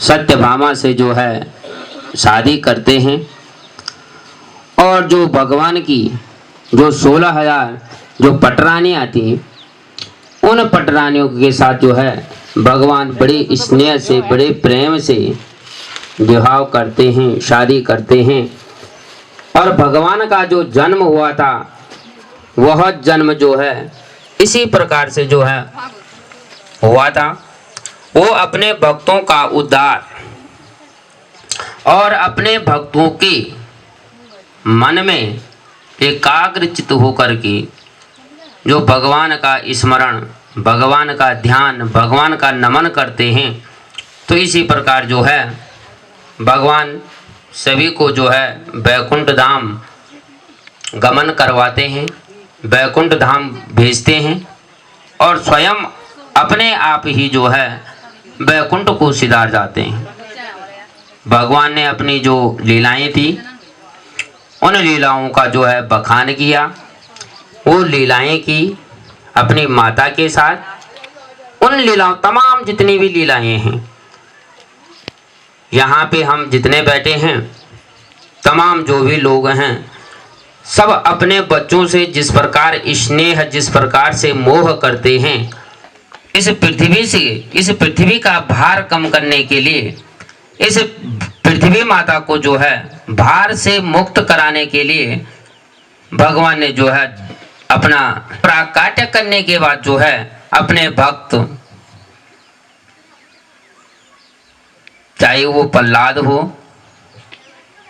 सत्यभामा से जो है शादी करते हैं और जो भगवान की जो 16,000 जो पटरानी आती हैं उन पटरानियों के साथ जो है भगवान बड़े स्नेह से बड़े प्रेम से विवाह करते हैं, शादी करते हैं। और भगवान का जो जन्म हुआ था वह जन्म जो है इसी प्रकार से जो है हुआ था। वो अपने भक्तों का उद्धार और अपने भक्तों के मन में एकाग्रचित होकर के जो भगवान का स्मरण, भगवान का ध्यान, भगवान का नमन करते हैं, तो इसी प्रकार जो है भगवान सभी को जो है वैकुंठ धाम गमन करवाते हैं, वैकुंठ धाम भेजते हैं और स्वयं अपने आप ही जो है वैकुंठ को सिधार जाते हैं। भगवान ने अपनी जो लीलाएं थी उन लीलाओं का जो है बखान किया। वो लीलाएं की अपनी माता के साथ। उन लीलाओं, तमाम जितनी भी लीलाएं हैं, यहाँ पे हम जितने बैठे हैं, तमाम जो भी लोग हैं, सब अपने बच्चों से जिस प्रकार स्नेह, जिस प्रकार से मोह करते हैं, इस पृथ्वी से, इस पृथ्वी का भार कम करने के लिए, इस पृथ्वी माता को जो है भार से मुक्त कराने के लिए भगवान ने जो है अपना प्राकाट्य करने के बाद जो है अपने भक्त, चाहे वो प्रहलाद हो,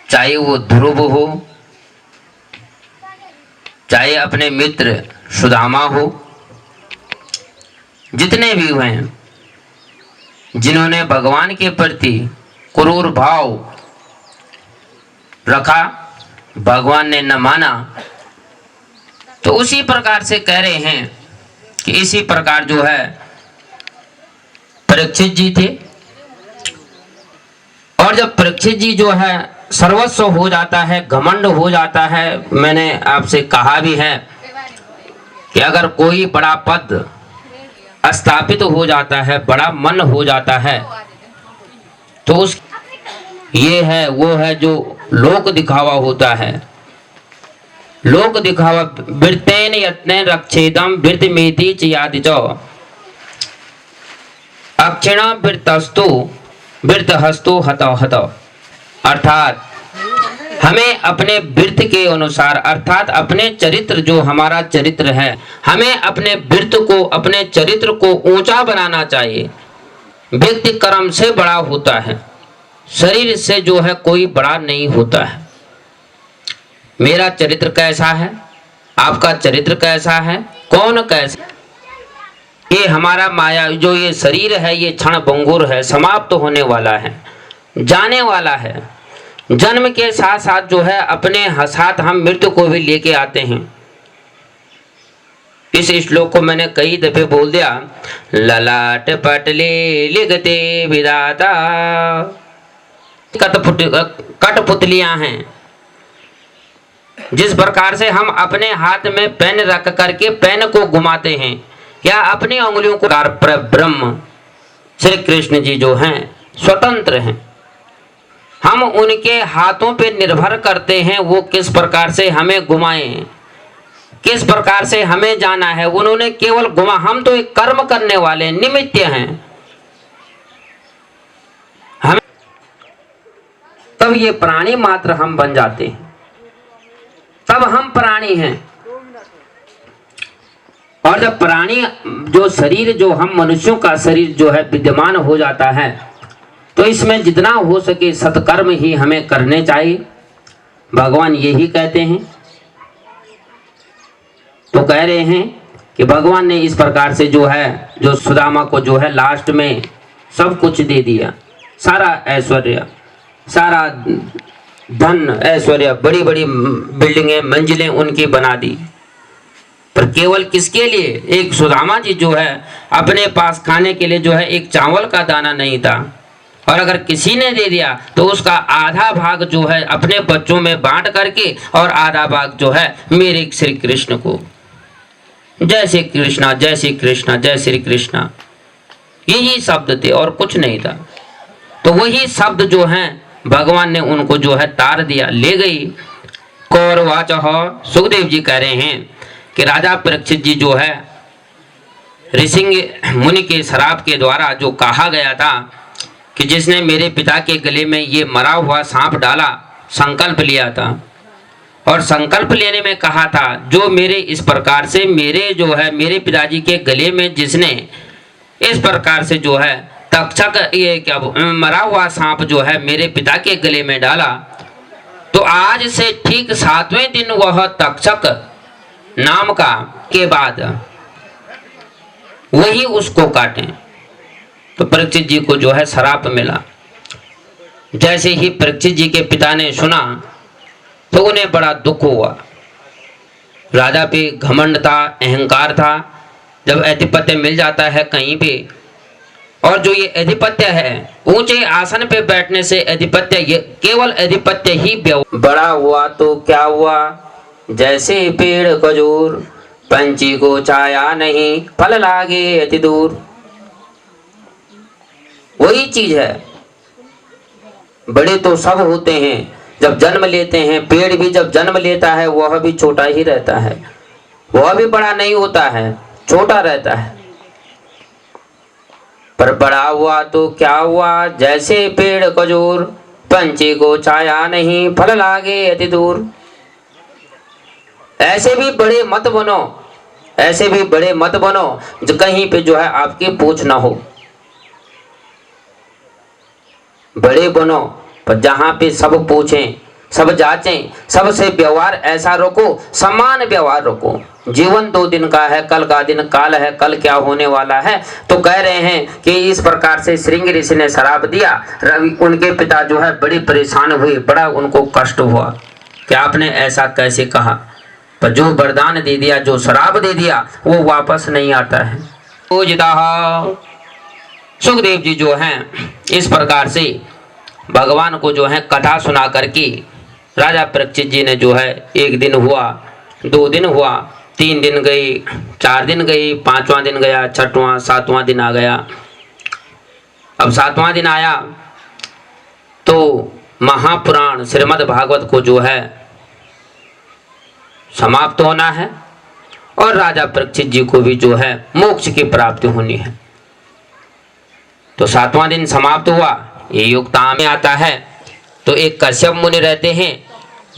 चाहे वो ध्रुव हो, चाहे अपने मित्र सुदामा हो, जितने भी हुए हैं, जिन्होंने भगवान के प्रति क्रूर भाव रखा, भगवान ने न माना, तो उसी प्रकार से कह रहे हैं कि इसी प्रकार जो है परीक्षित जी थे। और जब परीक्षित जी जो है सर्वस्व हो जाता है, घमंड हो जाता है, मैंने आपसे कहा भी है कि अगर कोई बड़ा पद स्थापित हो जाता है, बड़ा मन हो जाता है, तो उस ये है वो है जो लोक दिखावा होता है। लोक दिखावा वृत्तेन यत्नेन रक्षेदम वृत्तमेति च यादिजो अक्षिणा वृत्तस्तु वृत्तहस्तु हतो हतो। अर्थात हमें अपने वृत्त के अनुसार, अर्थात अपने चरित्र, जो हमारा चरित्र है, हमें अपने वृत्त को, अपने चरित्र को ऊंचा बनाना चाहिए। व्यक्ति कर्म से बड़ा होता है, शरीर से जो है कोई बड़ा नहीं होता है। मेरा चरित्र कैसा है, आपका चरित्र कैसा है, कौन कैसा, ये हमारा माया जो ये शरीर है, ये क्षण भंगुर है, समाप्त होने वाला है, जाने वाला है। जन्म के साथ साथ जो है अपने साथ हम मृत्यु को भी लेके आते हैं। इस श्लोक को मैंने कई दफे बोल दिया। ललाट पटले लिखते विधाता, कठपुतलियां हैं। जिस प्रकार से हम अपने हाथ में पेन रख करके पेन को घुमाते हैं, या अपनी उंगलियों को, ब्रह्म श्री कृष्ण जी जो हैं स्वतंत्र हैं, हम उनके हाथों पे निर्भर करते हैं वो किस प्रकार से हमें घुमाएं, किस प्रकार से हमें जाना है। उन्होंने केवल घुमा, हम तो एक कर्म करने वाले निमित्त हैं। हम तब ये प्राणी मात्र हम बन जाते हैं, तब हम प्राणी हैं। और जब प्राणी जो शरीर, जो हम मनुष्यों का शरीर जो है विद्यमान हो जाता है, तो इसमें जितना हो सके सत्कर्म ही हमें करने चाहिए। भगवान यही कहते हैं। तो कह रहे हैं कि भगवान ने इस प्रकार से जो है, जो सुदामा को जो है लास्ट में सब कुछ दे दिया, सारा ऐश्वर्य, सारा धन ऐश्वर्य, बड़ी बड़ी बिल्डिंगें, मंजिलें उनकी बना दी। पर केवल किसके लिए? एक सुदामा जी जो है अपने पास खाने के लिए जो है एक चावल का दाना नहीं था, और अगर किसी ने दे दिया तो उसका आधा भाग जो है अपने बच्चों में बांट करके, और आधा भाग जो है मेरे श्री कृष्ण को। जय श्री कृष्णा, जय श्री कृष्णा, जय श्री कृष्णा, यही शब्द थे और कुछ नहीं था। तो वही शब्द जो है भगवान ने उनको जो है तार दिया, ले गई। कौरवाच, सुखदेव जी कह रहे हैं कि राजा परीक्षित जी जो है ऋषि मुनि के श्राप के द्वारा जो कहा गया था कि जिसने मेरे पिता के गले में ये मरा हुआ सांप डाला, संकल्प लिया था और संकल्प लेने में कहा था जो मेरे इस प्रकार से मेरे पिताजी के गले में जिसने इस प्रकार से जो है तक्षक ये क्या मरा हुआ सांप जो है मेरे पिता के गले में डाला, तो आज से ठीक 7वें दिन वह तक्षक नाम का के बाद वही उसको काटे। तो परीक्षित जी को जो है श्राप मिला। जैसे ही परीक्षित जी के पिता ने सुना तो उन्हें बड़ा दुख हुआ। राजा पे घमंड था, अहंकार था। जब आधिपत्य मिल जाता है कहीं पे, और जो ये आधिपत्य है ऊंचे आसन पे बैठने से आधिपत्य, ये केवल आधिपत्य ही बड़ा हुआ तो क्या हुआ, जैसे पेड़ खजूर पंछी को छाया नहीं, फल लागे अति दूर। वही चीज है, बड़े तो सब होते हैं जब जन्म लेते हैं। पेड़ भी जब जन्म लेता है वह भी छोटा ही रहता है, वह भी बड़ा नहीं होता है, छोटा रहता है। पर बड़ा हुआ तो क्या हुआ, जैसे पेड़ खजूर पंछी को छाया नहीं, फल लागे अति दूर। ऐसे भी बड़े मत बनो, ऐसे भी बड़े मत बनो जो कहीं पे जो है आपकी पूछ ना हो। बड़े बनो पर जहां पे सब पूछें, सब जांचें, सबसे व्यवहार ऐसा रखो, समान व्यवहार रखो। जीवन 2 दिन का है, कल का दिन काल है, कल क्या होने वाला है। तो कह रहे हैं कि इस प्रकार से श्रृंग ऋषि ने श्राप दिया। उनके पिता जो है बड़े परेशान हुए, बड़ा उनको कष्ट हुआ कि आपने ऐसा कैसे कहा। पर जो वरदान दे दिया, जो श्राप दे दिया, वो वापस नहीं आता है। सुखदेव जी जो हैं इस प्रकार से भगवान को जो है कथा सुना करके राजा परीक्षित जी ने जो है 1 दिन हुआ, 2 दिन हुआ, 3 दिन गई, 4 दिन गई, 5वां दिन गया, 6वां 7वां दिन आ गया। अब 7वां दिन आया तो महापुराण श्रीमद् भागवत को जो है समाप्त होना है और राजा परीक्षित जी को भी जो है मोक्ष की प्राप्ति होनी है। तो 7वां दिन समाप्त हुआ। ये युक्ता में आता है तो एक कश्यप मुनि रहते हैं,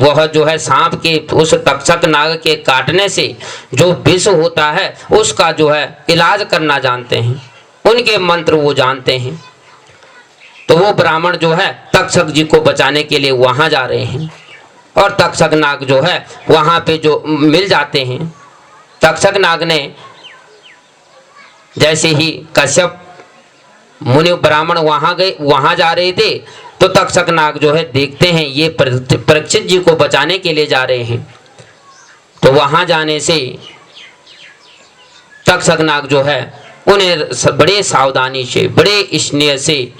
वह जो है सांप के उस तक्षक नाग के काटने से जो विष होता है उसका जो है इलाज करना जानते हैं, उनके मंत्र वो जानते हैं। तो वो ब्राह्मण जो है तक्षक जी को बचाने के लिए वहां जा रहे हैं और तक्षक नाग जो है वहां पे जो मिल जाते हैं। तक्षक नाग ने जैसे ही कश्यप मुनि ब्राह्मण वहां जा रहे थे तो तक्षक नाग जो है देखते हैं ये परीक्षित जी को बचाने के लिए जा रहे हैं। तो वहां जाने से तक्षक नाग जो है उन्हें बड़े सावधानी से, बड़े स्नेह से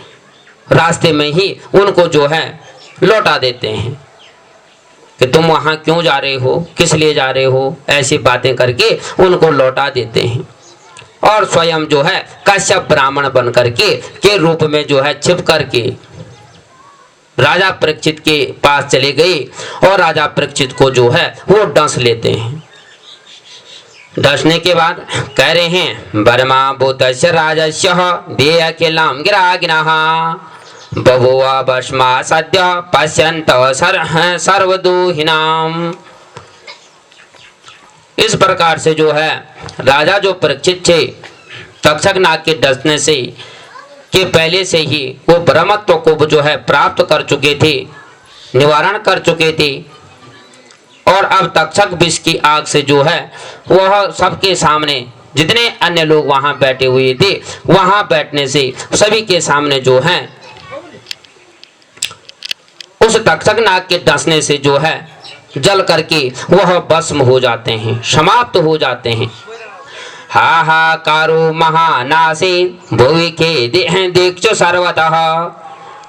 रास्ते में ही उनको जो है लौटा देते हैं कि तुम वहां क्यों जा रहे हो, किस लिए जा रहे हो, ऐसी बातें करके उनको लौटा देते हैं। और स्वयं जो है कश्यप ब्राह्मण बन करके के रूप में जो है छिप करके राजा परीक्षित के पास चले गए और राजा परीक्षित को जो है वो डस लेते हैं। डसने के बाद कह रहे हैं बर्मा बुद्धस्य राजस्य देय अखिलम गिरागिनः बभुवा भस्मा सद्य पश्यन्त सर्वदुहिनाम। इस प्रकार से जो है राजा जो परीक्षित थे तक्षक नाग के डसने से के पहले से ही वो ब्रह्मत्व को जो है प्राप्त कर चुके थे, निवारण कर चुके थे। और अब तक्षक विष की आग से जो है वह सबके सामने जितने अन्य लोग वहां बैठे हुए थे वहां बैठने से सभी के सामने जो है उस तक्षक नाग के डसने से जो है जल करके वह भस्म हो जाते हैं, समाप्त हो जाते हैं। हाहाकारो महानासे भुवि के दीक्षु सर्वतः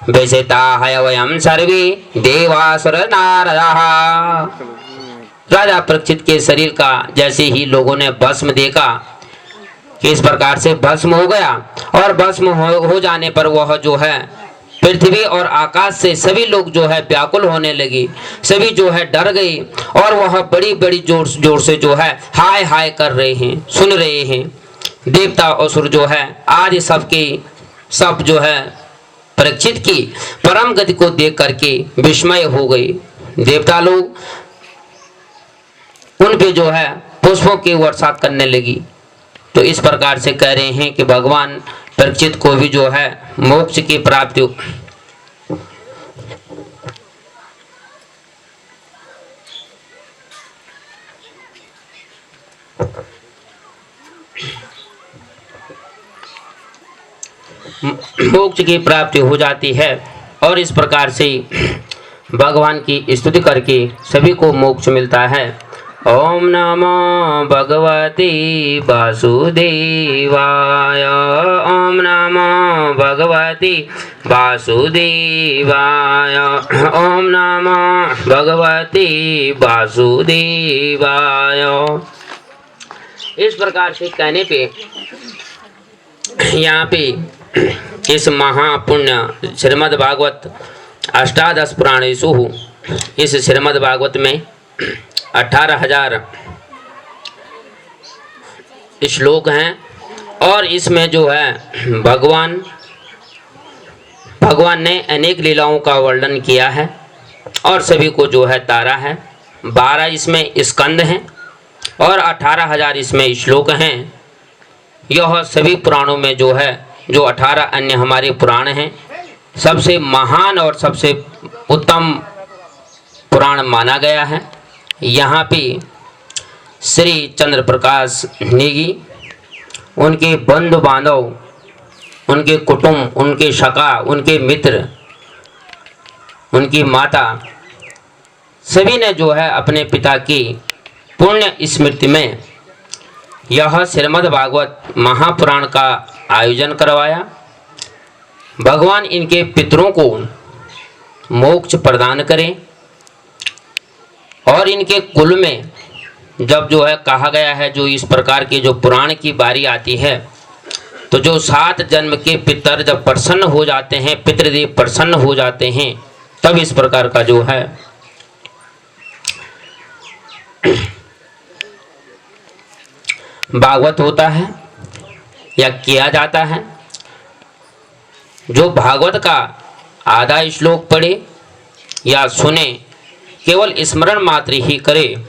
विषिता वयम सर्वे देवासुर नारदः। राजा परीक्षित के शरीर का जैसे ही लोगों ने भस्म देखा कि इस प्रकार से भस्म हो गया और भस्म हो जाने पर वह जो है पृथ्वी और आकाश से सभी लोग जो है व्याकुल होने लगे, सभी जो है डर गए और वह बड़ी बड़ी जोर जोर से जो है हाय हाय कर रहे हैं, सुन रहे हैं। देवता असुर जो है आज सबके सब जो है परीक्षित की परम गति को देख करके विस्मय हो गए। देवता लोग उन पे जो है पुष्पों की वर्षा करने लगी। तो इस प्रकार से कह रहे हैं कि भगवान परीक्षित को भी जो है मोक्ष की प्राप्ति मोक्ष की प्राप्ति हो जाती है। और इस प्रकार से भगवान की स्तुति करके सभी को मोक्ष मिलता है। ओम नमो भगवते वासुदेवाय। ओम नमो भगवते वासुदेवाय। ओम नमो भगवते वासुदेवाय। इस प्रकार से कहने पे यहाँ पे इस महापुण्य श्रीमद् भागवत अष्टादश पुराणेषु इस श्रीमद् भागवत में 18,000 श्लोक हैं और इसमें जो है भगवान ने अनेक लीलाओं का वर्णन किया है और सभी को जो है तारा है। 12 इसमें स्कंद हैं और 18,000 इसमें श्लोक हैं। यह सभी पुराणों में जो है जो 18 अन्य हमारे पुराण हैं सबसे महान और सबसे उत्तम पुराण माना गया है। यहाँ पे श्री चंद्र प्रकाश नेगी, उनके बंधु बांधव, उनके कुटुंब, उनके सखा, उनके मित्र, उनकी माता सभी ने जो है अपने पिता की पुण्य स्मृति में यह श्रीमद् भागवत महापुराण का आयोजन करवाया। भगवान इनके पितरों को मोक्ष प्रदान करें और इनके कुल में जब जो है कहा गया है जो इस प्रकार की जो पुराण की बारी आती है तो जो 7 जन्म के पितर जब प्रसन्न हो जाते हैं, पितृदेव प्रसन्न हो जाते हैं, तब इस प्रकार का जो है भागवत होता है या किया जाता है। जो भागवत का आधा श्लोक पढ़े या सुने, केवल स्मरण मात्र ही करे,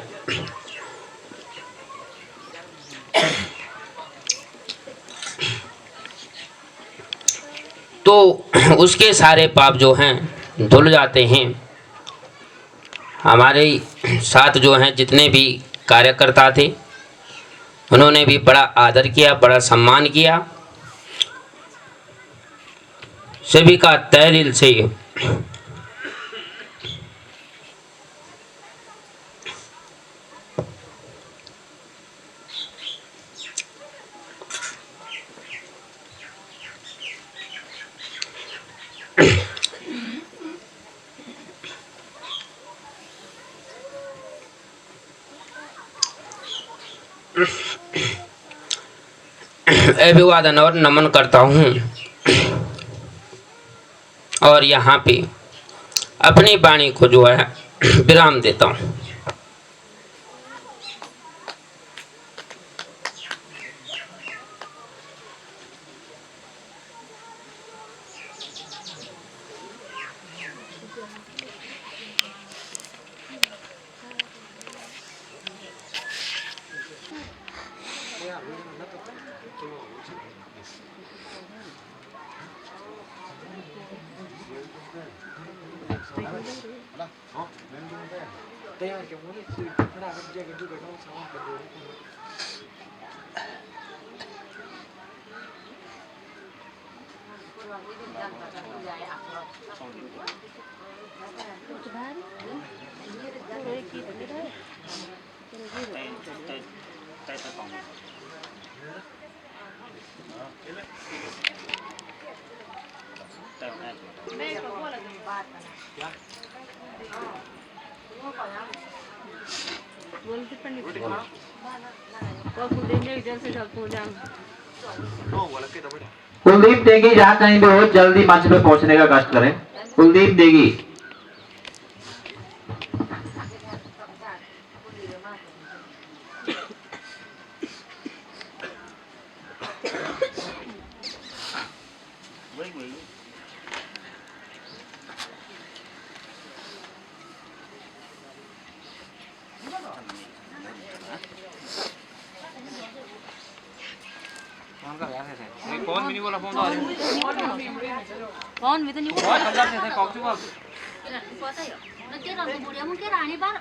तो उसके सारे पाप जो हैं धुल जाते हैं। हमारे साथ जो हैं जितने भी कार्यकर्ता थे उन्होंने भी बड़ा आदर किया, बड़ा सम्मान किया। सभी का तहे दिल से अभिवादन और नमन करता हूँ और यहाँ पे अपनी वाणी को जो है विराम देता हूँ। Well, कुलदीप देगी जहाँ कहीं भी हो जल्दी मंच पे पहुंचने का कष्ट करें। कुलदीप देगी। कौन भी नहीं बोला फोन तो कौन भी तो नहीं बहुत अंदर से कॉक चुका पता है ना तेरा तो बुढ़िया मुझे रानी बार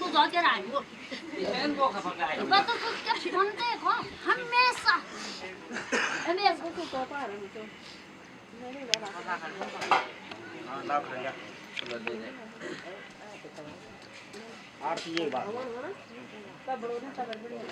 तू जा के रानी को मैंने वो खबर का है बस तो क्या सुनते हो हमेशा हमेशा को तो पा रहा हूं तो हां लाख रहा आरती ये बात सब बड़ों ने सब बढ़िया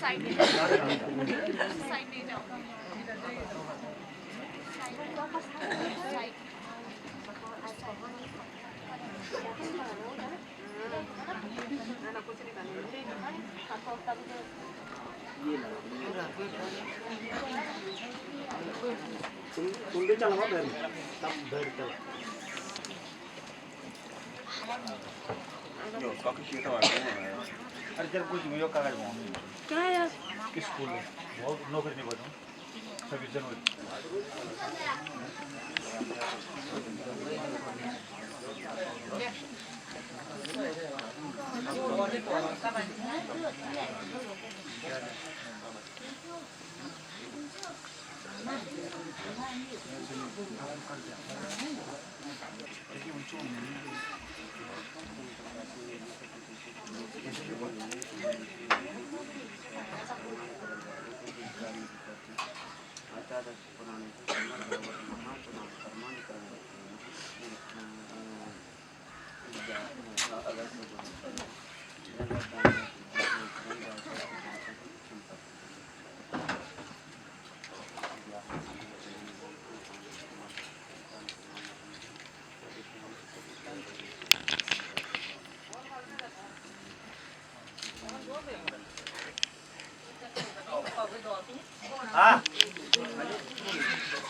साइड में जाओ साइड तुम भी चलो बैठ तब बैठ चलो यो काफी शीट आ गया अरे जब कुछ मुझे कागज मांगो क्या यार किस स्कूल में बहुत नौकरी नहीं बनो 26 जनवरी हाँ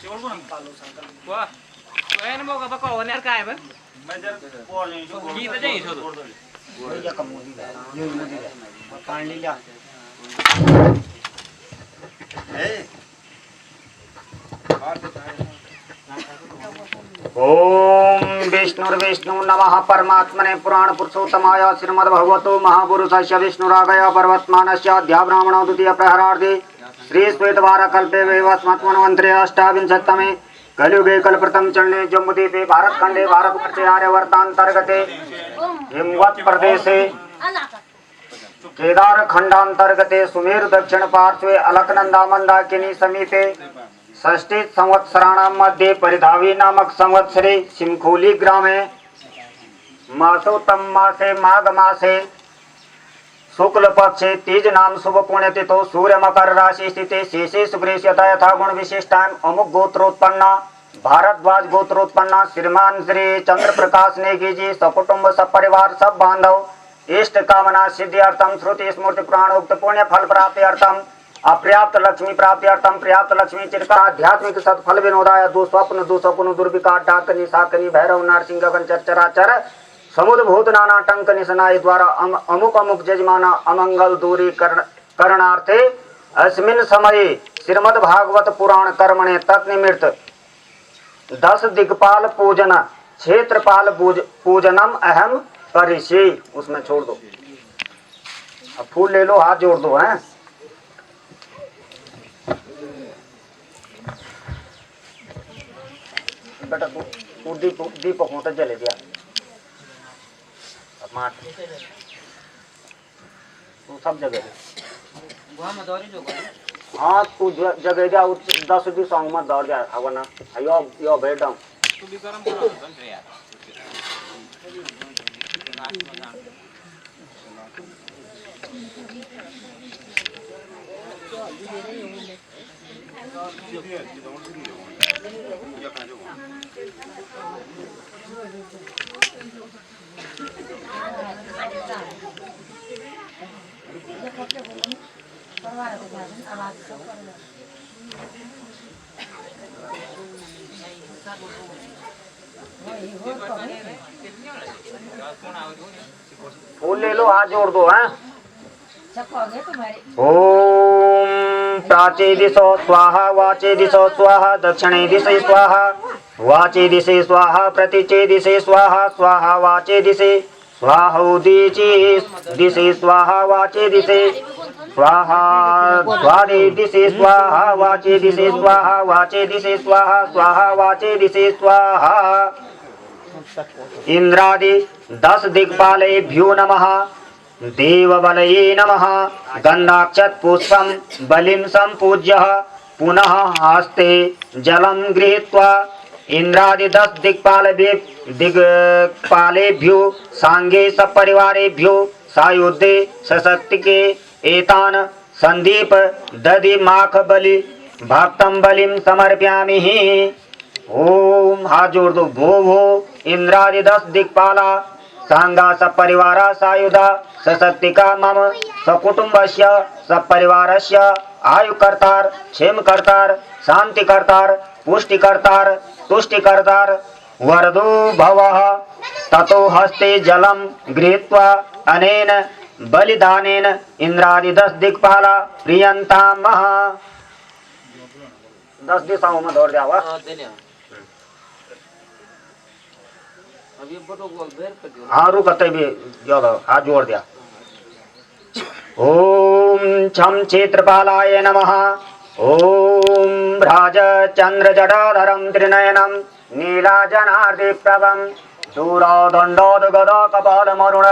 शेवल को ना पालो संकल्प वाह तो ऐन मौका पका होने यार का है बस मैं जर और नहीं तो गीत जाई छो तो या कम होती है ये मोदी है पानी ले जा ए ओम विष्णुर्विष्णु नमः परमात्मने पुराण पुरुषोत्तमाय श्रीमद्भगवतो महापुरुषस्य विष्णुरागय पर्वतमानस्य अद्य ब्राह्मणो द्वितीय प्रहरार्धे श्री श्वेतवारकल्पे वैवस्मत्मन्वन्तरे अष्टाविंशतमे कलियुगे कल्पप्रथम चरणे जम्बूद्वीपे भारतखण्डे भारतवर्षे आर्यवर्तान्तर्गते हिमवत् प्रदेशे केदारखण्डान्तर्गते सुमेरु दक्षिण पार्श्वे अलकनंदा मंदाकिनी समीपे षष्ठी संवत्सराणां मध्ये परिधावी नामक संवत्सरे सिमखोली ग्रामे मासोत्तम मासे माघ मासे शुक्ल पक्षे तीज नाम शुभ पुण्यतिथौ सूर्य मकर राशि स्थिते शेषे सुग्रेश्यता यथा गुण विशिष्टां अमुक गोत्रोत्पन्ना भारद्वाज गोत्रोत्पन्ना श्रीमान श्री चंद्र प्रकाश नेगी जी सकुटुंब सपरिवार सब बांधव इष्ट कामना सिद्ध्यर्थम श्रुति स्मृति पुराण उक्त पुण्य फल प्राप्ति अर्थम अपर्याप्त लक्ष्मी प्राप्ति अर्थम पर्याप्त लक्ष्मी चिरका आध्यात्मिक सत्फल विनोदाय दुस्वप्न दुसकुन दुर्विकार डाकनी साकनी भैरव नारसिंह गगन चराचर समुद्र भूत नाना टंक निशनाय द्वारा अमुक अमुक जजमाना अमंगल दूरी करणार्थे अस्मिन् समये श्रीमद् भागवत पुराण कर्मणे तत्निमित्त 10 दिक्पाल पूजन क्षेत्रपाल पूजनम अहम करिष्ये, उसमें छोड़ दो। अब फूल ले लो, हाथ जोड़ दो हैं। बेटा तू दीपक होता जले दिया मार तू सब जगह हाँ तू जगह जा 10 भी सॉन्ग मत दौड़ जा अवना यो बैठ डाउन फूल ले लो, हाथ जोड़ दो हैं। ओम प्राचे दिशो स्वाहा, वाचे दिशो स्वाहा, दक्षिणे दिशे स्वाहा, वाचे दिशे स्वाहा, प्रतीचे दिशे स्वाहा, स्वाहा वाचे दिशे स्वाहा, उदीचे दिशे स्वाहा, वाचे दिशे स्वाहा, द्वारे दिशे स्वाहा, वाचे दिशे स्वाहा, वाचे दिशे स्वाहा, स्वाहा वाचे दिशे स्वाहा। इंद्रादि 10 दिक्पालेभ्यो नमः। देवबलये नमः। गन्धाक्षत पुष्पं बलिं संपूज्य पुनः हस्ते जलं गृहीत्वा इंद्रादि 10 दिक्पालेभ्यो सांगे सपरिवारेभ्यो सायुधे सशक्तिके एतान संदीप दधि माख बलि भक्तम बलिम समर्पयामि। ओम हाथ जोड़ दो। भो इंद्रादि 10 दिक्पाला सांगा सपरिवारा सायुधा सशक्तिका मम सकुटुंबस्य सपरिवारस्य आयुकर्तार क्षेमकर्तार शांतिकर्तार पुष्टिकर्तार तुष्टिकर्तार वरदो भवः। ततो हस्ते जलं गृहीत्वा अनेन बलिदानेन इंद्रादि 10 दिक्पाला प्रियंताम। 10 दिशाओं में दौड़ जावा। हाँ रुकते भी हाथ जोड़ दिया। ओम छम क्षेत्रपालाय नमः। ओम भ्राज चंद्र जटाधरम त्रिनयनम नीलाजनार्दिप्रभम दूरोदंडोद गदा कपाल मरुण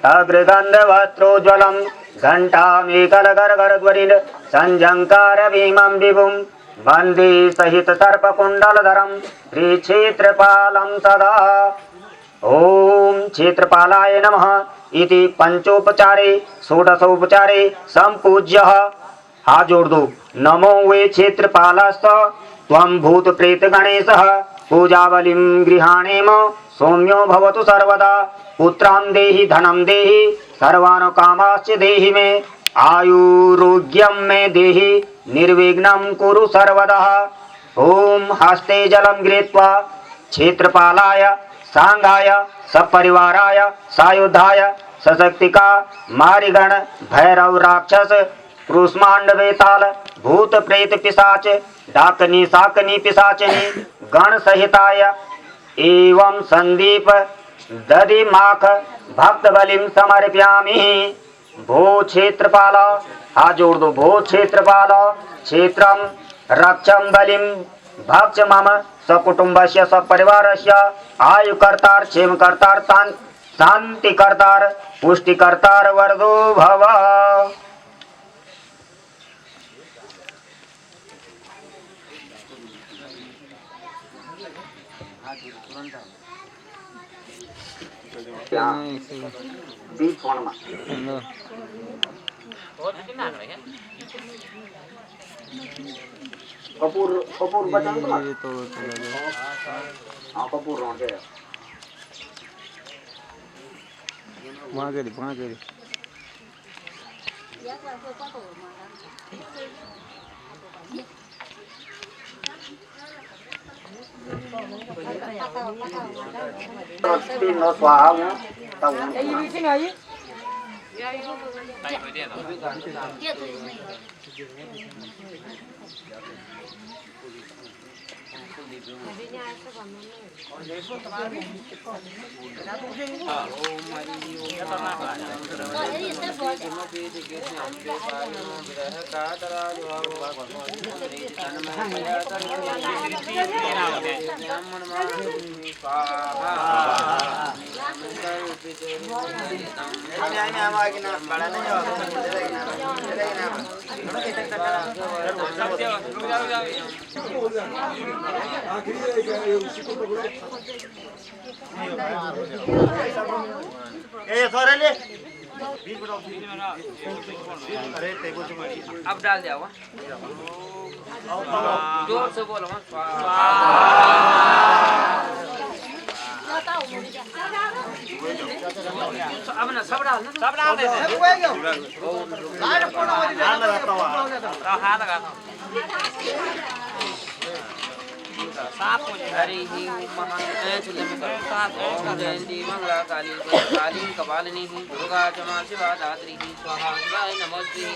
अग्रगंध वस्त्रोज्वलम घंटामेकल गरगरध्वनिल संजंकार भीमं विभुं वंदे सहित सर्पकुंडलधरम श्री क्षेत्रपालं सदा। ओम क्षेत्रपालाय नमः इति पंचोपचारे षोडशोपचारे संपूज्य। हाथ जोड़ दो। नमो वे क्षेत्रपालस्त त्वं भूत प्रेत गणेशः पूजावलिं गृहाणेम सौम्यो भवतु सर्वदा। पुत्रां देहि धनं देहि सर्वान् कामाश्च देहि मे आयुरोग्यं मे देहि निर्विघ्नं कुरु सर्वदा। ओम हस्ते जलं गृहीत्वा क्षेत्रपालाय सांगाय सपरिवाराय सायुधाय सशक्तिका मारिगण भैरव राक्षस क्रूष्मांड वेताल भूत प्रेत पिशाच डाकनी साकनी पिशाचनी गण सहिताय एवं संदीप दधि माख भक्त बलिम समर्पयामि। भो क्षेत्रपाल हाथ जोड़ दो। भो क्षेत्रपाल क्षेत्रम रक्षम बलिम भक्ष मम सकुटुंबस्य सपरिवारस्य आयुकर्तार क्षेमकर्तार शांतिकर्तार पुष्टिकर्तार वरदो भव। बीच फोन में कपूर बचन तो हाँ कपूर रोड है वहाँ गरी nó xóa không nhá tao अब डाल दिया हुआ जोर से बोलो अब ना सब डाल देते हाथ लगा साफ हो जाए हरि ही जयंती मंगला काली काली कपालिनी दुर्गा क्षमा शिवा धात्री स्वाहा शिवाय नमस्ते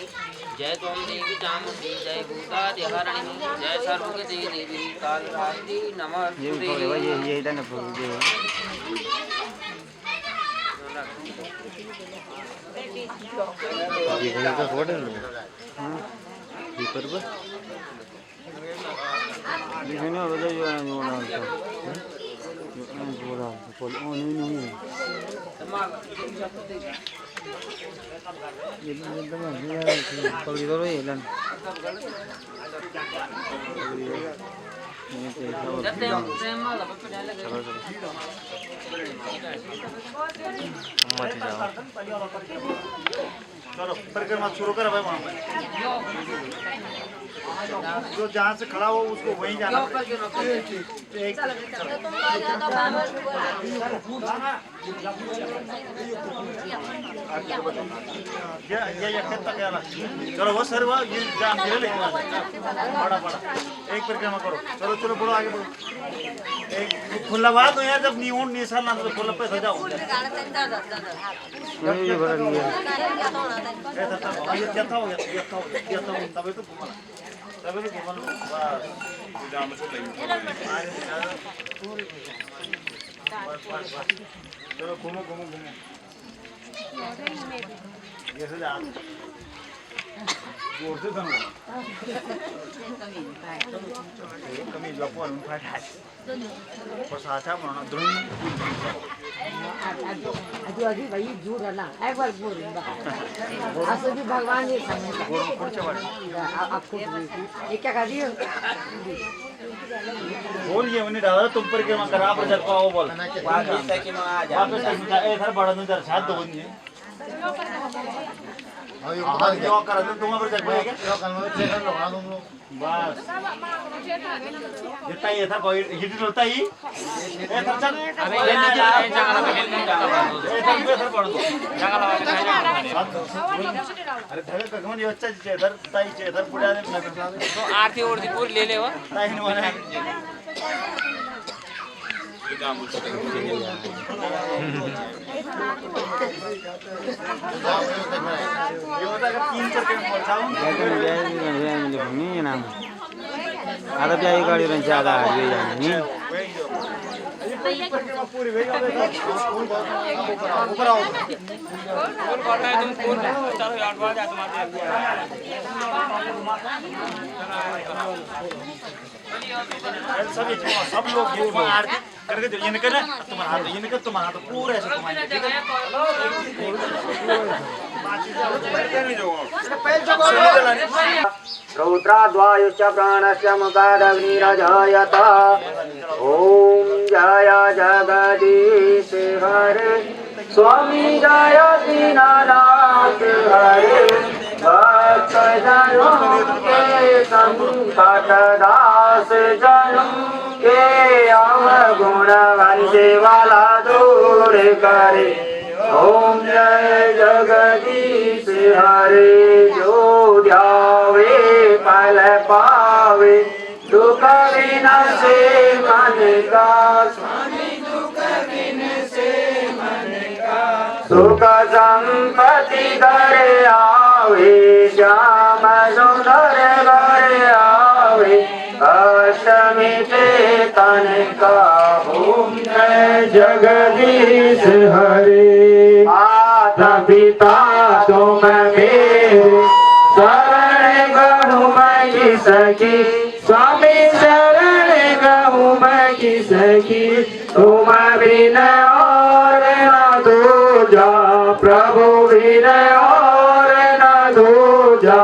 जय त्वं देवी चामुंडी जय भूतादिहरिणी जय सर्वगति देवी कालरात्रि नमस्ते ये इधर ना चलो परिक्रमा शुरू करो भाई वहाँ जो जहाँ से खड़ा हो उसको वहीं जाना चलो वो सर ये जाम बड़ा एक परिक्रमा करो चलो चलो बोलो आगे बोलो एक खुला बात हो यार जब नींद निशान ना तो खुला पे हो जाओ ये बड़ा ये जत्था हो गया तभी तो घुमा चलो घूमो ये से जा जोर से धनो कमी जो अपन फाट है प्रसादा बनाना द्रोण अभी भाई झूठ है ना एक बार बोल असो भी भगवान ये आपको ये क्या कर रही हो बोल ये उन्हें डाला तुम पर के मगर आप जब पाओ बोल वापस इधर बड़ा नजर साथ दो बंदी हाँ जो कर दो तुम पर जब पाएगा बस जितना ये था कोई हिट होता ही इधर चल अरे ये जंगल में खेलने जाना इधर पड़ दो जंगल वाले अरे धरे कगमन ये अच्छा चीज इधर ताई चीज इधर पुड़ा दे ना तो आरती और पूरी ले ले वो ताई ने बोला ये होता है 3-4 के पहुंचाऊं आता प्याई गाड़ी रन ज्यादा आ गई नहीं पूरी वे ऊपर आओ कौन कर रहा है तुम कौन चलो 8 बजे तुम्हारे सभी सब लोग ये आरती करके ये निकल ना तुम्हारा हाथ ये निकल तुम्हारा हाथ पूरा ऐसे घुमाएंगे रौद्राद्वायुश्च प्राणश्च मुखादग्निरजायत ॐ जय जगदीश हरे स्वामी जय दीनानाथ हरे भक्त जनों के संकट दास जनों के अवगुण वंशे वाला दूर करे ओम जय जगदीश हरे जो ध्यावे फल पावे दुख विनाशे मन का सुख संपत्ति धर आवे श्याम सुंदर घर आवे अष्टमी का ओम जय जगदीश हरे। माता पिता तुम मेरे शरण गहु मैं किसकी, स्वामी शरण गहु मैं किसकी, तुम बिन और न दूजा, प्रभु बिन और न दूजा,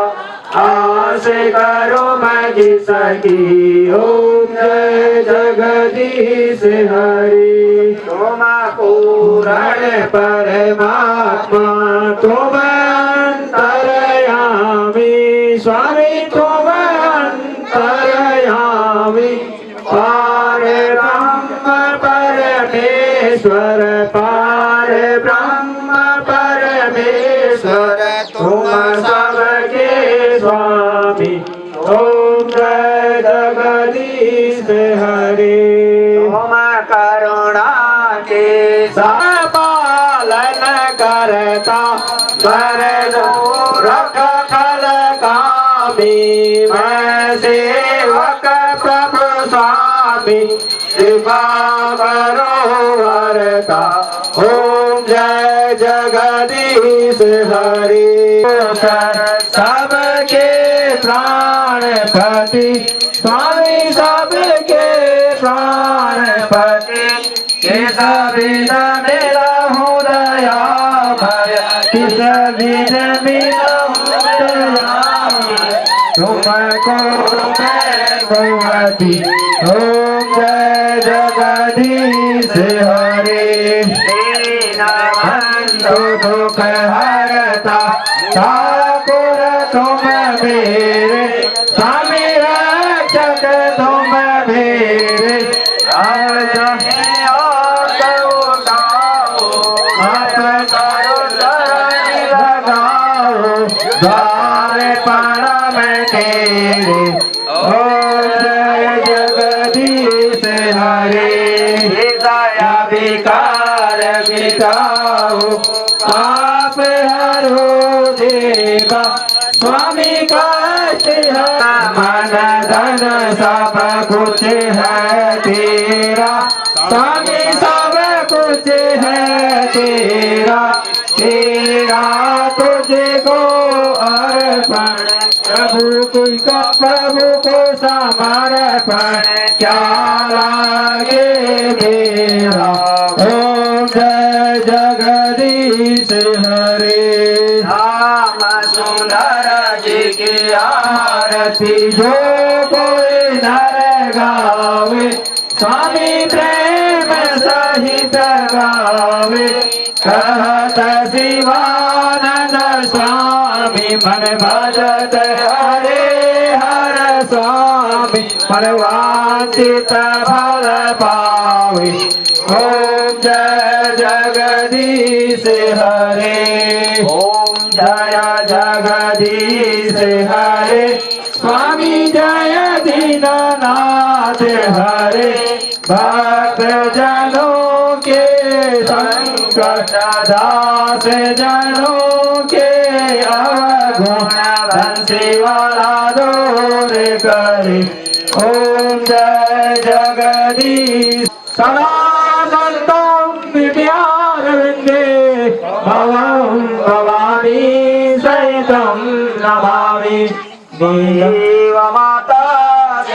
आस करो मैं किसकी। ओम जय जगदीश हरि। तुम पूर्ण परमात्मा तुम अंतरयामी, स्वामी तुम अंतरयामी, पार ब्रह्म परमेश्वर, पार ब्रह्म परमेश्वर, तुम सबके स्वामी। ओम जय जगदीश हरि। तुम करुणा के पालन करता, कर रख खल कामी, मैं सेवक प्रभु स्वामी, कृपा करो वरता। ओम जय जगदीश हरि। सबके प्राणपति, स्वामी सबके प्राणपति, किस बिन मेरा हृदय भय, किस बिन मेरा हृदय तुमको मैं भगवती। ओम जय जगदीश हरे। दीनबंधु दुख हरता, ठाकुर तुम मेरे, स्वामी रक्षक तुम मेरे, आज है और उठाओ, आप करो शरण लगाओ, द्वार परम तेरे। ओम जय जगदीश हरे। दया विकार मिटाओ, पाप हरो देवा, स्वामी कष्ट है, मन धन सब कुछ है तेरा, स्वामी सब कुछ है तेरा, तेरा तुझको अर्पण, प्रभु को समर्पण, क्या लागे मेरा। ओम जय जगदीश हरे। राम सुंदर जी की आरती जो कोई नर गावे, स्वामी प्रेम सहित गावे, कहत शिवानंद स्वामी, मन भजत हरे हर स्वामी, मन वांछित फल पावे। ओम जय जगदीश हरे। ओम जय जगदीश हरे। स्वामी जय दीननाथ हरे। भक्त जनों के संकट, दास जनों के अवगुण, बंसी वाला दूर करे। ओम जय जगदीश। सदानंदं विद्यारविंदे भवं भवानी सहितं नमामि। देव माता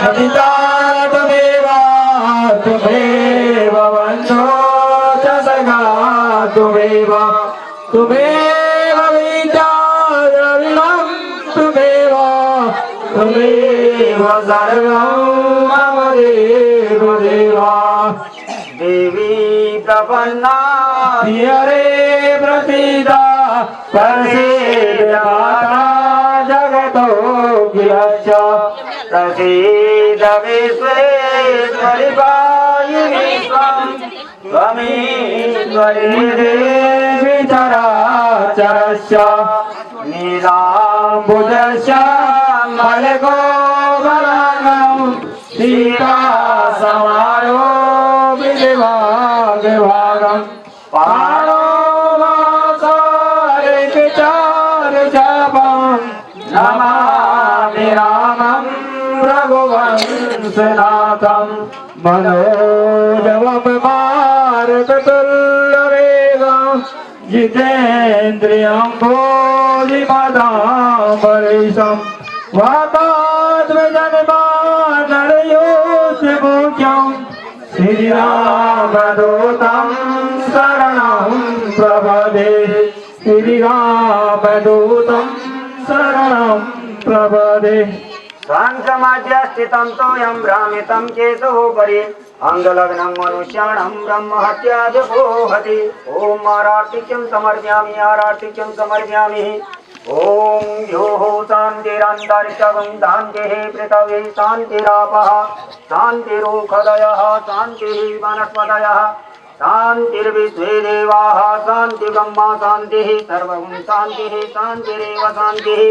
पिता त्वमेव, त्वमेव बन्धो च सखा त्वमेव, त्वमेव विद्याद्रविणं त्वमेव, त्वमेव सर्वं मम देवदेवा। देवी प्रपन्ना हरे प्रसीदा, प्रसीद माता जगतो गिलच्छ, प्रसीद विश्वेश्वरि पाहि त्वं, त्वमीश्वरी देवी चराचरस्य, नीलाम्बुजस्य मलको बलाङ्गं, सीता समारो विभागं, पाणो वासारिचार जपं, नमामि रामं रघुवंशनाथं, मनोजवम मारुततुल्य वेगं जितेन्द्रियं भोलिमदाम्बरीशं वातात्मजन्मानरयोऽस्मुख्यं श्रीरामदूतं शरणं प्रपदे श्रीरामदूतं शरणं प्रपदे साङ्गमाज्य स्थितं तोयं भ्रामितं केशवोपरि अङ्गलग्नं मनुष्याणां ब्रह्महत्यादिपोहति ॐ आरार्तिक्यं समर्पयामि आरार्तिक्यं समर्पयामि ॐ योः शान्तिरन्तरिक्षं शान्तिः पृथिवी शान्तिरापः शान्तिरोषधयः शान्तिः वनस्पतयः शान्तिर्विश्वे देवाः शान्तिब्रह्मा शान्तिः सर्वं शान्तिः शान्तिरेव शान्तिः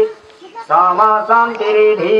सामा शान्तिरिधि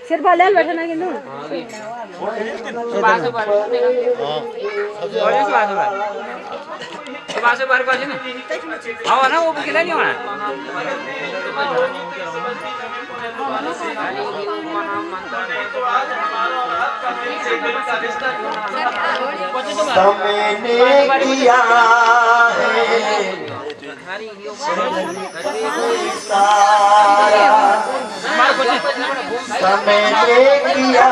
सिर वाले बैठा ना किंतु बासे बार बाजे ना आवा ना वो किला नहीं होना मैंने किया मैंने किया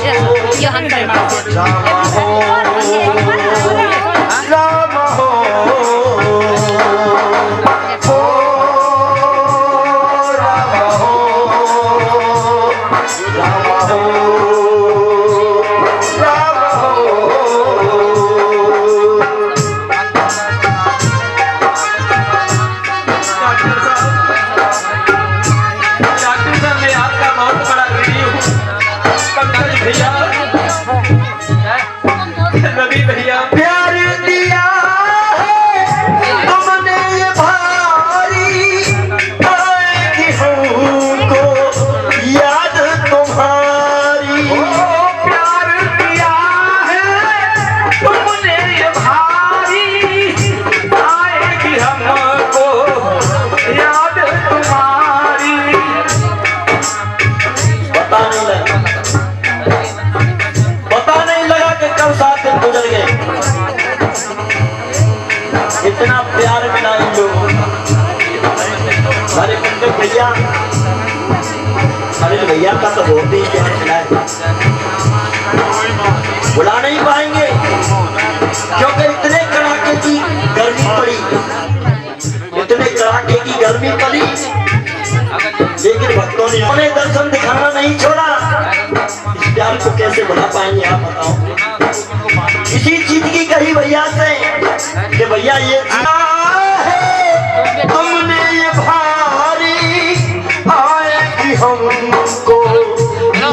Yes. इतना प्यार मिला इन लोगों को। हमारे पंडित भैया, अनिल भैया का तो बहुत ही प्यार मिला है, बुला नहीं पाएंगे क्योंकि इतने कड़ाके की गर्मी पड़ी, इतने कड़ाके की गर्मी पड़ी, लेकिन भक्तों ने उन्हें दर्शन दिखाना नहीं छोड़ा। इस प्यार को कैसे बुला पाएंगे आप बताओ। इसी चीज की कही भैया से कि भैया ये तुमने ये भारी आएगी हमको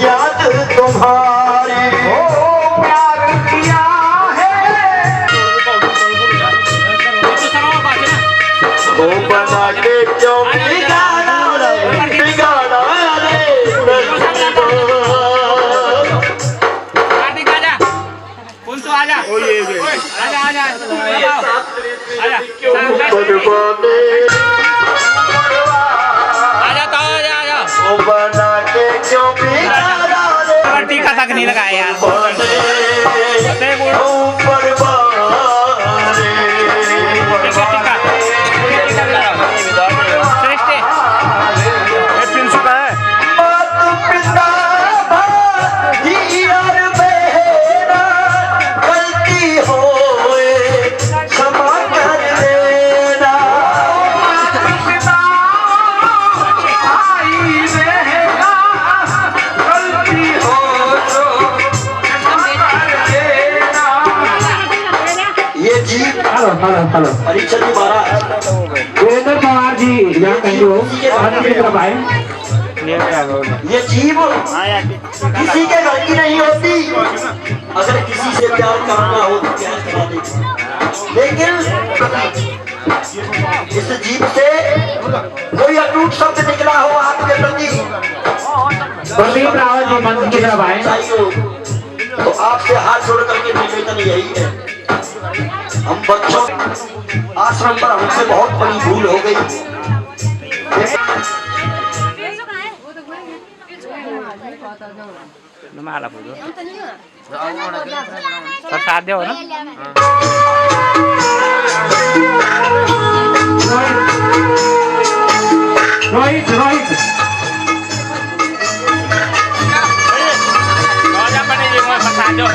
याद तुम्हारी प्यार किया है वो बना के क्यों बिगाड़ा बना के क्यों बिगाड़ा टीका तक नहीं लगाया ऊपर हेलो परीक्षा जी महाराज वीरेंद्र पवार जी यहाँ कहीं हो की तरफ आए। ये जीव किसी के घर की नहीं होती, अगर किसी से प्यार करना हो तो प्यार करा देती, लेकिन इस जीव से कोई अटूट शब्द निकला हो आपके प्रति प्रदीप रावत जी मंच की तरफ आए। तो आपसे हाथ जोड़ करके निवेदन यही है, हम बच्चों आश्रम पर हमसे बहुत बड़ी भूल हो गई। प्रसाद दो ना रोहित रोहित प्रसाद दो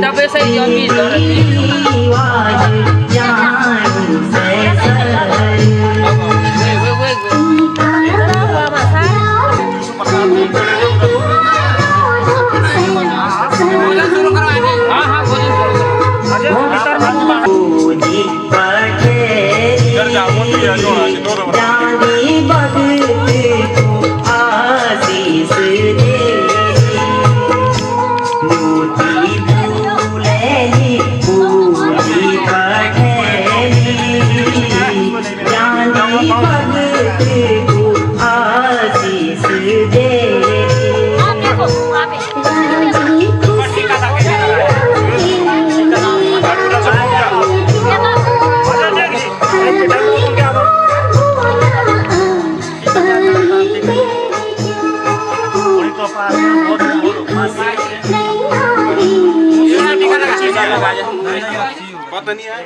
डब्बे से तो नहीं है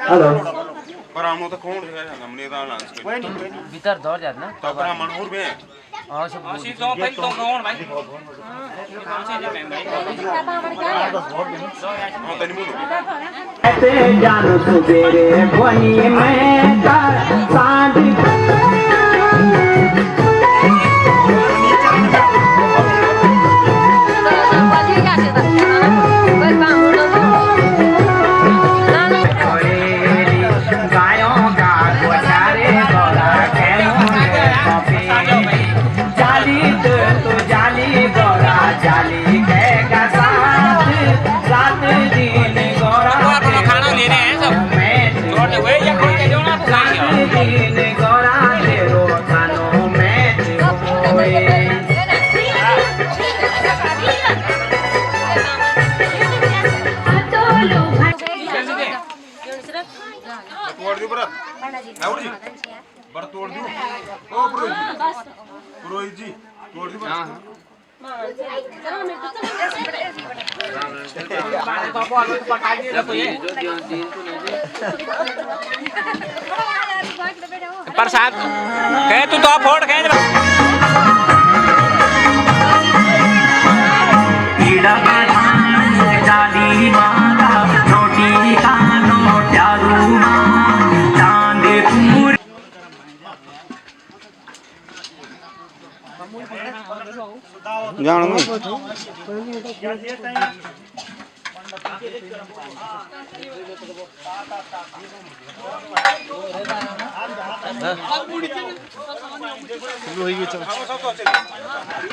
हेलो पर हम तो कौन है हमने तो डांस कर भीतर दौड़ जात ना तो पर मनहूर में और सब आशी तो फिर तो कौन भाई हां तनी मुनो ऐसे जानो सुबेरे वही मैं का सांझ तोड़ दो बरत नाउर जी बरत तोड़ दो ओ पुरोहित जी तोड़ दो प्रसाद कहे तू तो फोड़ कहे डाली माता रोटी खानो चारू चांद पूरी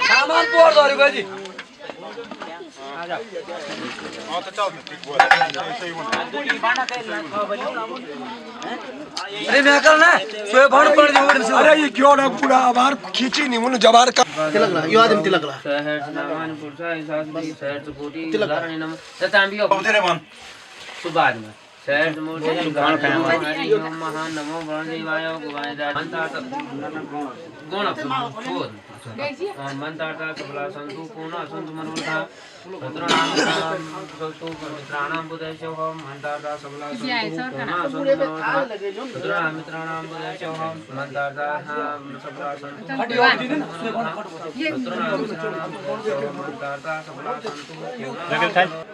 सामान पोड़ दो रे जी हां तो चल ठीक बोल सही बोल अरे मैं करना सोए भण पड़ जो अरे ये क्यों ना पूरा आभार खींची नहीं मुन जबार का तिलक ला यो आदमी तिलक ला शहर नामान पुरसा सासरी शहर कोटी उदाहरण नम ततांबियो तेरे मन सुबाद में शहर मूर्ति गान हरि ओम महा नमो वरणदेवाय गुवाय मंता गुण फूल मंताता सबला संतु पूर्ण संतु मनोरथा सत्रनाम संतु मित्राणाम बुद्धेशो हम मंताता सबला संतु पूर्ण संतु मनोरथा सत्रनाम मित्राणाम बुद्धेशो हम मंताता सबला संतु सत्रनाम मित्राणाम बुद्धेशो हम मंताता सबला संतु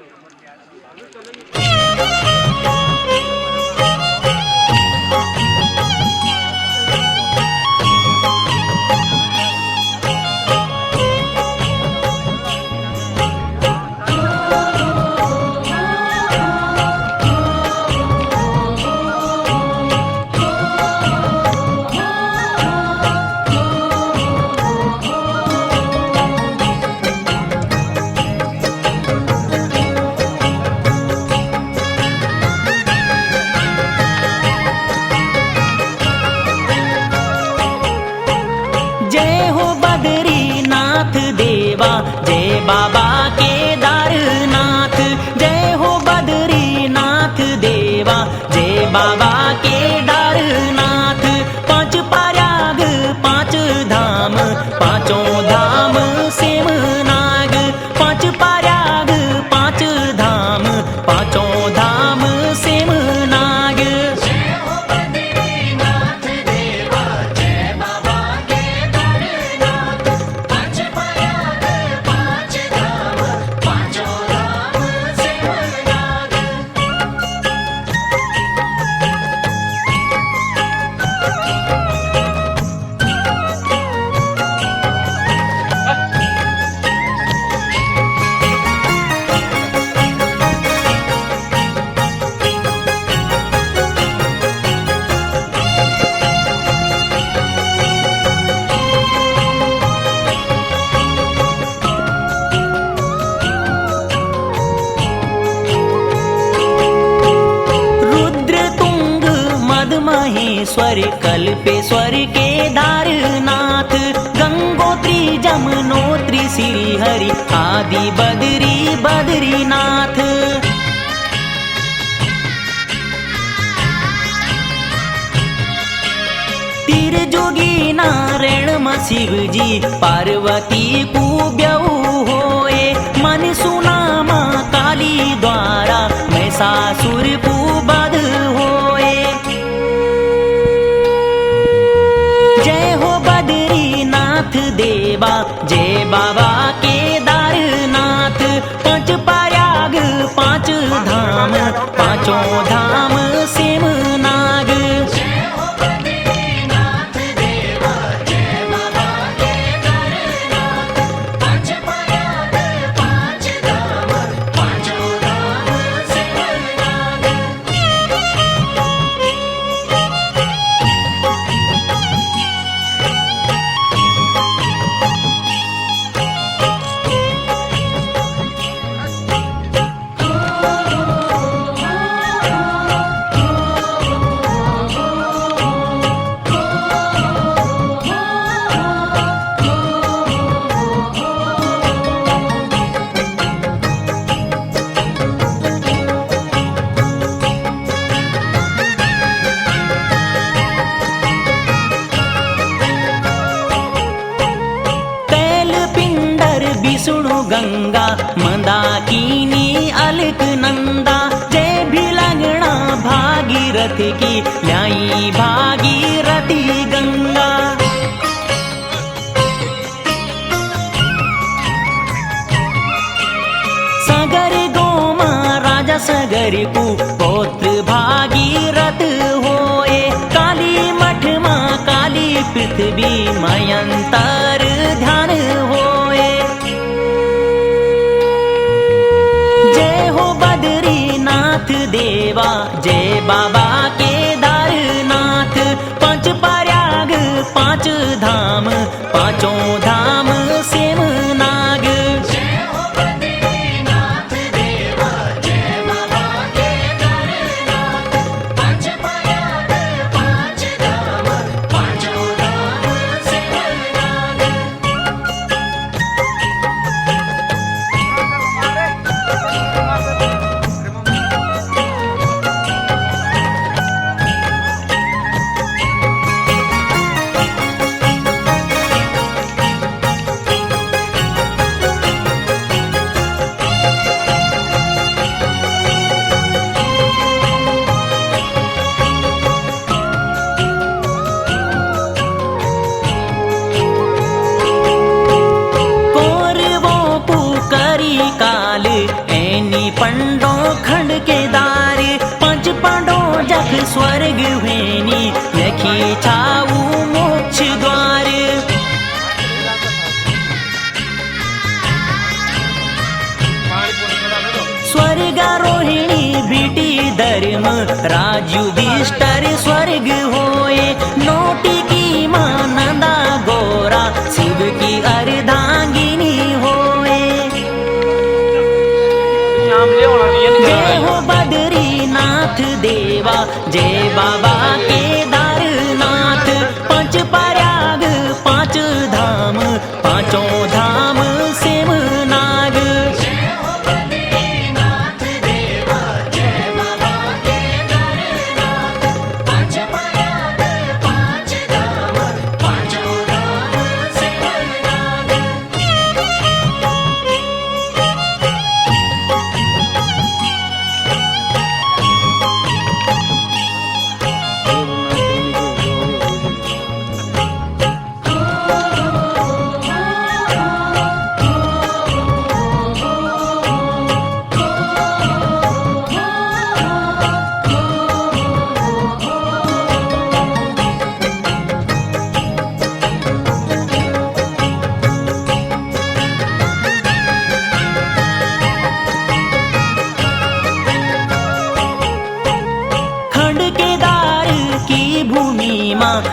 जय बाबा केदारनाथ जय हो बद्रीनाथ देवा जय बाबा केदारनाथ पांच पार्याग पांच धाम पांचों धाम सिमनाग पांच पार्याग पांच धाम पांचों धाम सिमनाग महेश्वर कल्पेश्वर केदारनाथ गंगोत्री जमुनोत्री श्री हरि आदि बद्री बद्रीनाथ तीर जोगी नारायण शिव जी पार्वती को ब्याऊ होए। मन सुना माँ काली द्वारा महिषासुर को बध होए। जय हो बद्रीनाथ देवा जय बाबा केदारनाथ। पांच प्रयाग पांच धाम पांचों धाम सिमनाग। गंगा मंदाकिनी अलकनंदा। जय भिलंगना भागीरथ की लाई भागीरथी गंगा। सगर गोमा राजा सगर को पौत्र भागीरथ होए। काली मठ माँ काली पृथ्वी मयंतर ध्यान होए। बद्रीनाथ देवा जय बाबा केदारनाथ। पांच प्रयाग पांच धाम पांचों धाम सिमनाग। पंडो खंड केदार पंच पंडो जख स्वर्ग वेनी यखी छाऊ मोक्ष द्वार। स्वर्गारोहिणी बीटी धर्म राजुधिष्ठर स्वर्ग होए। नोटी की मां नंदा गौरा शिव की अर्धांगिनी होए। जय हो बद्रीनाथ देवा जय बाबा केदारनाथ। पांच प्रयाग पांच धाम पांचों धाम सिमनाग।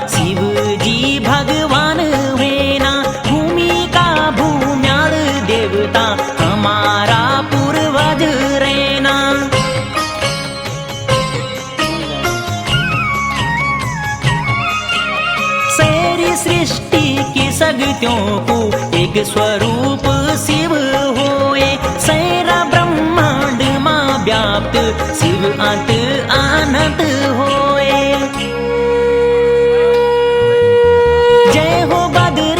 शिव जी भगवान वेना। भूमि का भूम्याल देवता हमारा पूर्वज रेना। सारी सृष्टि की शक्तियों को एक स्वरूप शिव होए। सारा ब्रह्मांड मां व्याप्त शिव अंत अनंत होए। जय हो बद्री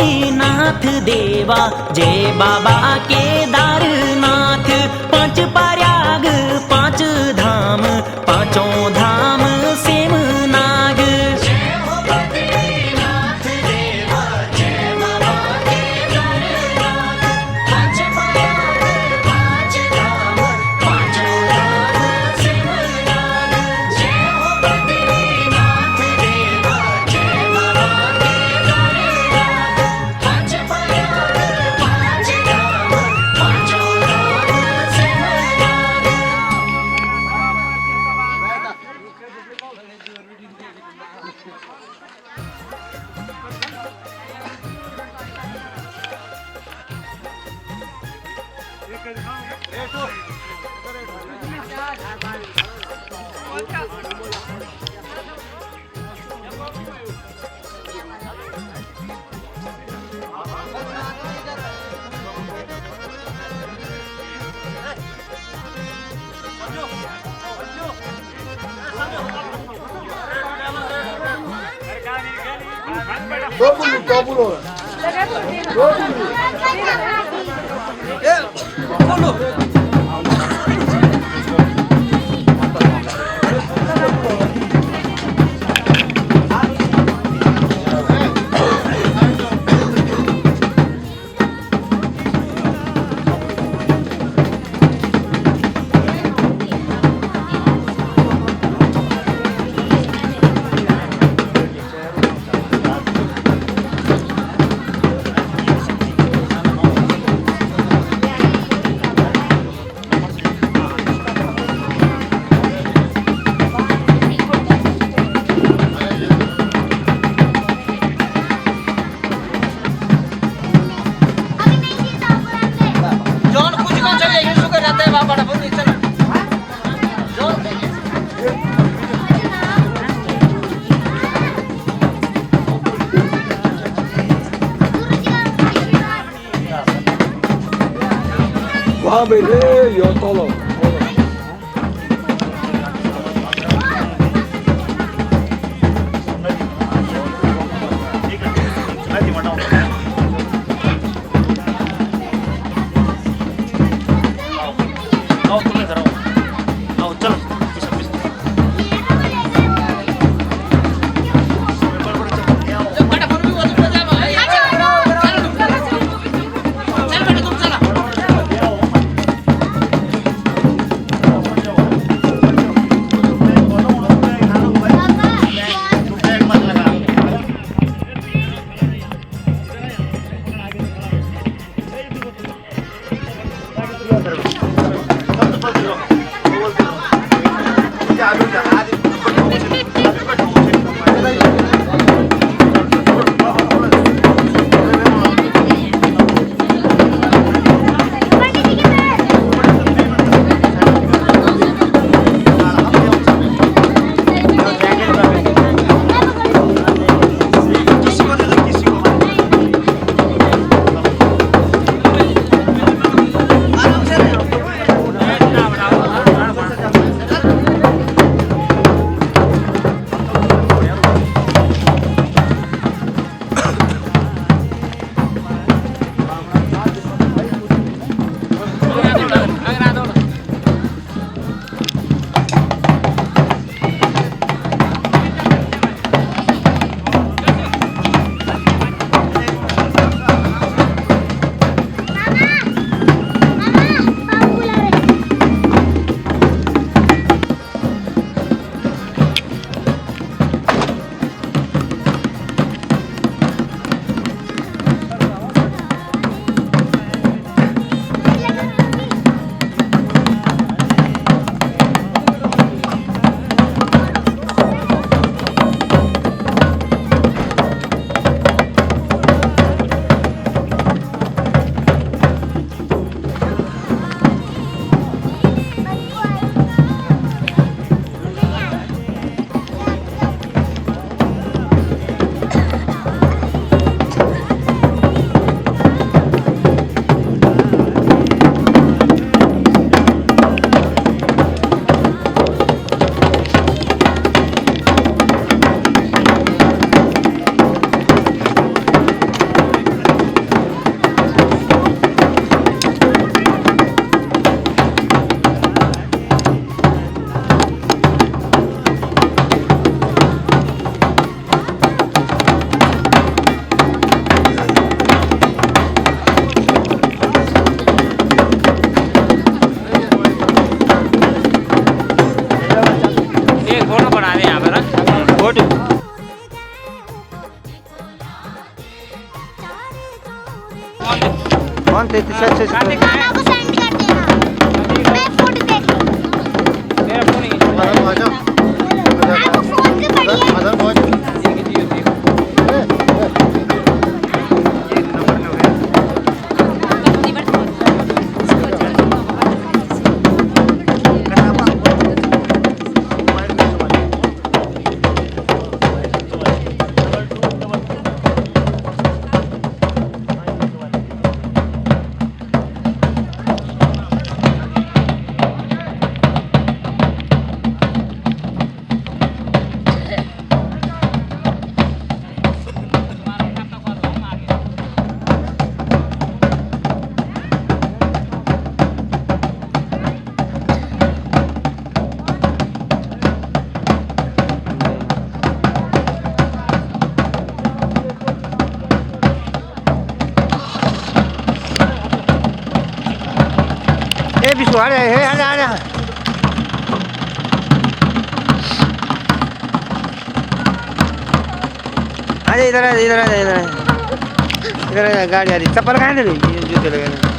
बाबा केदारनाथ। पांच प्रयाग पांच धाम, पांचों धाम सिमनाग। वहाँ बैठे यो तोलो मामा को सेंड कर देना मैं फूड देख आपको फोन पे पड़ी है इधर गाड़ी आ रही चप्पल कहाँ है जूते लगे